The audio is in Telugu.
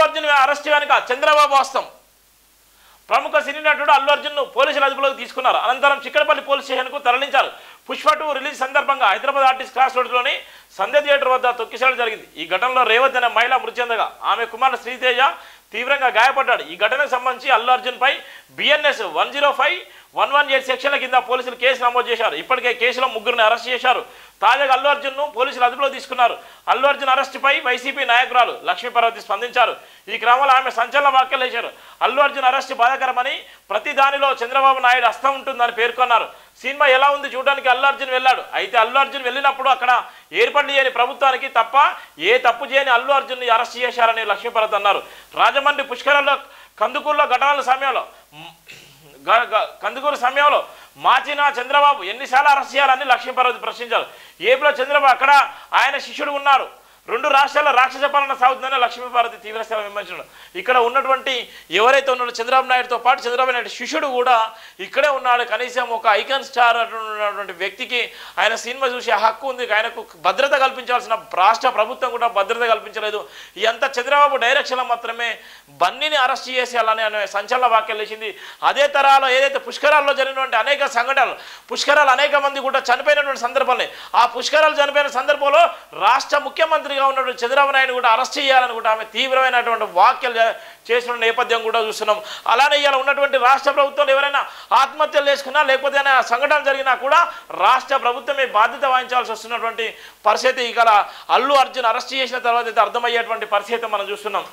అర్జున్ అరెస్ట్ వెనుక చంద్రబాబు వాస్తవం. ప్రముఖ సినీ నటుడు అల్లు అర్జున్ను పోలీసులు అదుపులోకి తీసుకున్నారు. అనంతరం చిక్కడపల్లి పోలీస్ స్టేషన్కు తరలించారు. పుష్ప 2 రిలీజ్ సందర్భంగా హైదరాబాద్ ఆర్టిస్ట్ క్రాస్ రోడ్లోని సంధ్య థియేటర్ వద్ద తొక్కిసలాట జరిగింది. ఈ ఘటనలో రేవతి అనే మహిళ మృతి చెందగా ఆమె కుమారుడు శ్రీతేజ తీవ్రంగా గాయపడ్డాడు. ఈ ఘటనకు సంబంధించి అల్లు అర్జున్పై BNS 105-118 సెక్షన్ల కింద పోలీసులు కేసు నమోదు చేశారు. ఇప్పటికే కేసులో 3గురిని అరెస్ట్ చేశారు. తాజాగా అల్లు అర్జున్ను పోలీసులు అదుపులో తీసుకున్నారు. అల్లు అర్జున్ అరెస్టుపై వైసీపీ నాయకురాలు లక్ష్మీపార్వతి స్పందించారు. ఈ క్రమంలో ఆమె సంచలన వ్యాఖ్యలు చేశారు. అల్లు అర్జున్ అరెస్టు బాధాకరమని, ప్రతి దానిలో చంద్రబాబు నాయుడు హస్తం ఉంటుందని పేర్కొన్నారు. సినిమా ఎలా ఉంది చూడడానికి అల్లు అర్జున్ వెళ్ళాడు. అయితే అల్లు అర్జున్ వెళ్ళినప్పుడు అక్కడ ఏర్పాటు చేయని ప్రభుత్వానికి తప్ప ఏ తప్పు చేయని అల్లు అర్జున్ని అరెస్ట్ చేశారని లక్ష్మీపార్వతి అన్నారు. రాజమండ్రి పుష్కరాల్లో కందుకూరు సమయంలో మార్చిన చంద్రబాబు ఎన్నిసార్లు అరెస్ట్ చేయాలని లక్ష్మీపార్వతి ప్రశ్నించారు. ఏపీలో చంద్రబాబు అక్కడ ఆయన శిష్యుడు ఉన్నారు. 2 రాష్ట్రాల్లో రాక్షస పాలన సాగుతుందని లక్ష్మీపార్వతి తీవ్రస్థాయిలో విమర్శించారు. ఇక్కడ ఉన్నటువంటి ఎవరైతే ఉన్నాడో చంద్రబాబు నాయుడుతో పాటు చంద్రబాబు నాయుడు శిష్యుడు కూడా ఇక్కడే ఉన్నాడు. కనీసం ఒక ఐకాన్ స్టార్ ఉన్నటువంటి వ్యక్తికి ఆయన సినిమా చూసే హక్కు ఉంది. ఆయనకు భద్రత కల్పించాల్సిన రాష్ట్ర ప్రభుత్వం కూడా భద్రత కల్పించలేదు. ఇదంతా చంద్రబాబు డైరెక్షన్లో మాత్రమే బన్నీని అరెస్ట్ చేసేయాలని అనే సంచలన వ్యాఖ్యలు చేసింది. అదే తరాలో ఏదైతే పుష్కరాల్లో జరిగినటువంటి అనేక సంఘటనలు, పుష్కరాలు అనేక మంది కూడా చనిపోయినటువంటి సందర్భాలే. ఆ పుష్కరాలు చనిపోయిన సందర్భంలో రాష్ట్ర ముఖ్యమంత్రి ఉన్నటువంటి చంద్రబాబు నాయుడు కూడా అరెస్ట్ చేయాలని కూడా ఆమె తీవ్రమైనటువంటి వ్యాఖ్యలు చేసిన నేపథ్యం కూడా చూస్తున్నాం. అలానే ఇలా ఉన్నటువంటి రాష్ట్ర ప్రభుత్వాలు ఎవరైనా ఆత్మహత్యలు చేసుకున్నా లేకపోతే సంఘటన జరిగినా కూడా రాష్ట్ర ప్రభుత్వమే బాధ్యత వహించాల్సి వస్తున్నటువంటి పరిస్థితి ఇక అల్లు అర్జున్ అరెస్ట్ చేసిన తర్వాత అయితే అర్థమయ్యేటువంటి పరిస్థితి మనం చూస్తున్నాం.